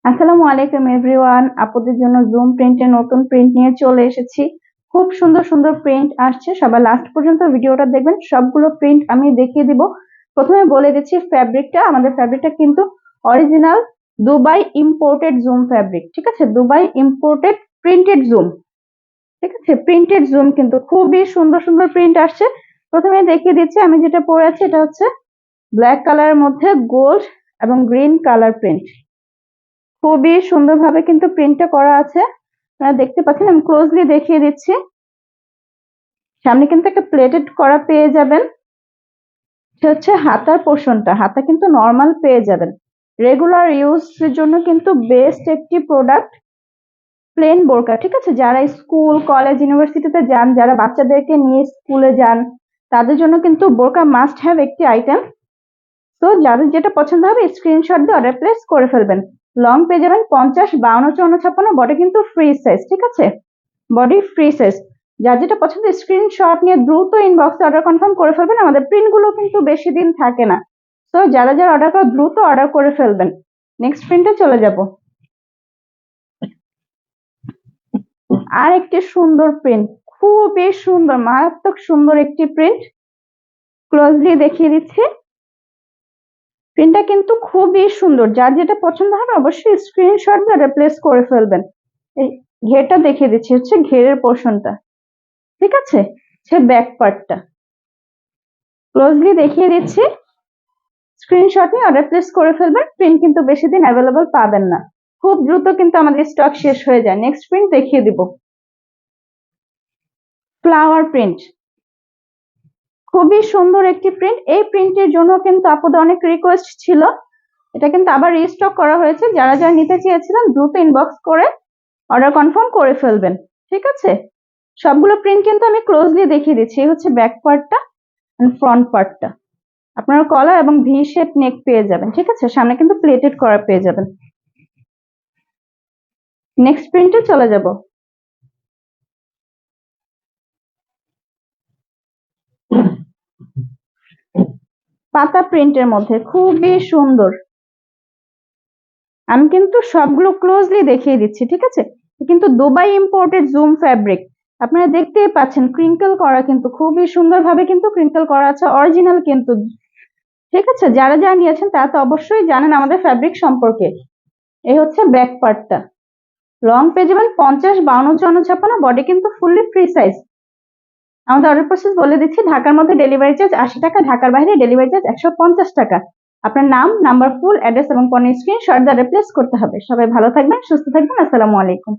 আসসালামু আলাইকুম এভরিওয়ান। আপনাদের জন্য জুম প্রিন্টের নতুন প্রিন্ট নিয়ে চলে এসেছি। খুব সুন্দর সুন্দর প্রিন্ট আসছে, সবাই লাস্ট পর্যন্ত ভিডিওটা দেখবেন। সবগুলো প্রিন্ট আমি দেখিয়ে দিব। প্রথমে বলে দিচ্ছি ফ্যাব্রিকটা, আমাদের ফ্যাব্রিকটা কিন্তু original Dubai imported zoom fabric, ঠিক আছে? দুবাই ইম্পোর্টেড প্রিন্টেড জুম, ঠিক আছে? প্রিন্টেড জুম কিন্তু খুবই সুন্দর সুন্দর প্রিন্ট আসছে। প্রথমে দেখিয়ে দিচ্ছি, আমি যেটা পরে আছি এটা হচ্ছে ব্ল্যাক কালারের মধ্যে গোল্ড এবং গ্রিন কালার প্রিন্ট। খুবই সুন্দরভাবে কিন্তু প্রিন্টটা করা আছে, আপনারা দেখতে পাচ্ছেন। আমি ক্লোজলি দেখিয়ে দিচ্ছি। সামনে কিন্তু একটা প্লেটেড করা পেয়ে যাবেন। এটা হচ্ছে হাতার পোর্শনটা, হাতা কিন্তু নর্মাল পেয়ে যাবেন। রেগুলার ইউজের জন্য কিন্তু বেস্ট একটি প্রোডাক্ট প্লেন বোরকা, ঠিক আছে? যারা স্কুল কলেজ ইউনিভার্সিটিতে যান, যারা বাচ্চাদেরকে নিয়ে স্কুলে যান, তাদের জন্য কিন্তু বোরকা মাস্ট হ্যাভ একটি আইটেম। তো যাদের যেটা পছন্দ হবে স্ক্রিনশট দিয়ে অর্ডার প্লেস করে ফেলবেন। লং পেয়ে যাবেন 50, 52, 54, 56। বডি কিন্তু ফ্রি সাইজ, ঠিক আছে? Body free size. যার যেটা পছন্দ স্ক্রিনশট নিয়ে দ্রুত ইনবক্সে অর্ডার কনফার্ম করে ফেলবেন। আমাদের প্রিন্ট গুলো কিন্তু বেশি দিন থাকে না, তো যারা যারা অর্ডার করে দ্রুত অর্ডার করে ফেলবেন। নেক্সট প্রিন্টে চলে যাব। আর একটি সুন্দর প্রিন্ট, খুবই সুন্দর, মারাত্মক সুন্দর একটি প্রিন্ট। ক্লোজলি দেখিয়ে দিচ্ছি। প্রিন্টটা কিন্তু খুবই সুন্দর, যার যেটা পছন্দ হবে অবশ্যই স্ক্রিনশট দিয়ে রিপ্লেস করে ফেলবেন। এই ঘেরটা দেখিয়ে দিচ্ছি, হচ্ছে ঘেরের পোর্শনটা, ঠিক আছে? হচ্ছে ব্যাক পার্টটা। ক্লোজলি দেখিয়ে দিচ্ছি। স্ক্রিনশট নিয়ে অর্ডার প্লেস করে ফেলবেন। প্রিন্ট কিন্তু বেশি দিন অ্যাভেলেবল পাবেন না, খুব দ্রুত কিন্তু আমাদের স্টক শেষ হয়ে যায়। নেক্সট প্রিন্ট দেখিয়ে দিব। ফ্লাওয়ার প্রিন্ট, খুবই সুন্দর একটি প্রিন্ট। এই প্রিন্টের জন্য কিন্তু আপনাদের অনেক রিকোয়েস্ট ছিল, এটা কিন্তু আবার রিস্টক করা হয়েছে। যারা যারা নিতে চেয়েছিলেন দ্রুত ইনবক্স করে অর্ডার কনফার্ম করে ফেলবেন, ঠিক আছে? সবগুলো প্রিন্ট কিন্তু আমি ক্লোজলি দেখিয়ে দিচ্ছি। এই হচ্ছে ব্যাক পার্টটা এন্ড ফ্রন্ট পার্টটা। আপনারা কলার এবং ভি শেপ নেক পেয়ে যাবেন, ঠিক আছে? সামনে কিন্তু প্লেটেড করা পেয়ে যাবেন। নেক্সট প্রিন্টে চলে যাব। পাতা প্রিন্টের মধ্যে খুবই সুন্দর। আমি কিন্তু সবগুলো ক্লোজলি দেখিয়ে দিচ্ছি, ঠিক আছে? কিন্তু দুবাই ইম্পোর্টেড জুম ফ্যাব্রিক, আপনারা দেখতেই পাচ্ছেন ক্রিঙ্কল করা, কিন্তু খুবই সুন্দরভাবে কিন্তু ক্রিঙ্কল করা আছে, অরিজিনাল কিন্তু, ঠিক আছে? যারা যারা নিয়েছেন তারা তো অবশ্যই জানেন আমাদের ফ্যাব্রিক সম্পর্কে। এই হচ্ছে ব্যাক পার্টটা। লং পেয়ে যাবেন 50, 52, 54, 56। বডি কিন্তু ফুললি ফ্রি সাইজ। আমাদের অর্ডার প্রসেস বলে দিচ্ছি। ঢাকার মধ্যে ডেলিভারি চার্জ 80 টাকা, ঢাকার বাইরে ডেলিভারি চার্জ 150 টাকা। আপনার নাম, নাম্বার, ফুল অ্যাড্রেস এবং পণ্যের স্ক্রিনশট দ্বারা রিপ্লেস করতে হবে। সবাই ভালো থাকবেন, সুস্থ থাকবেন। আসসালামু আলাইকুম।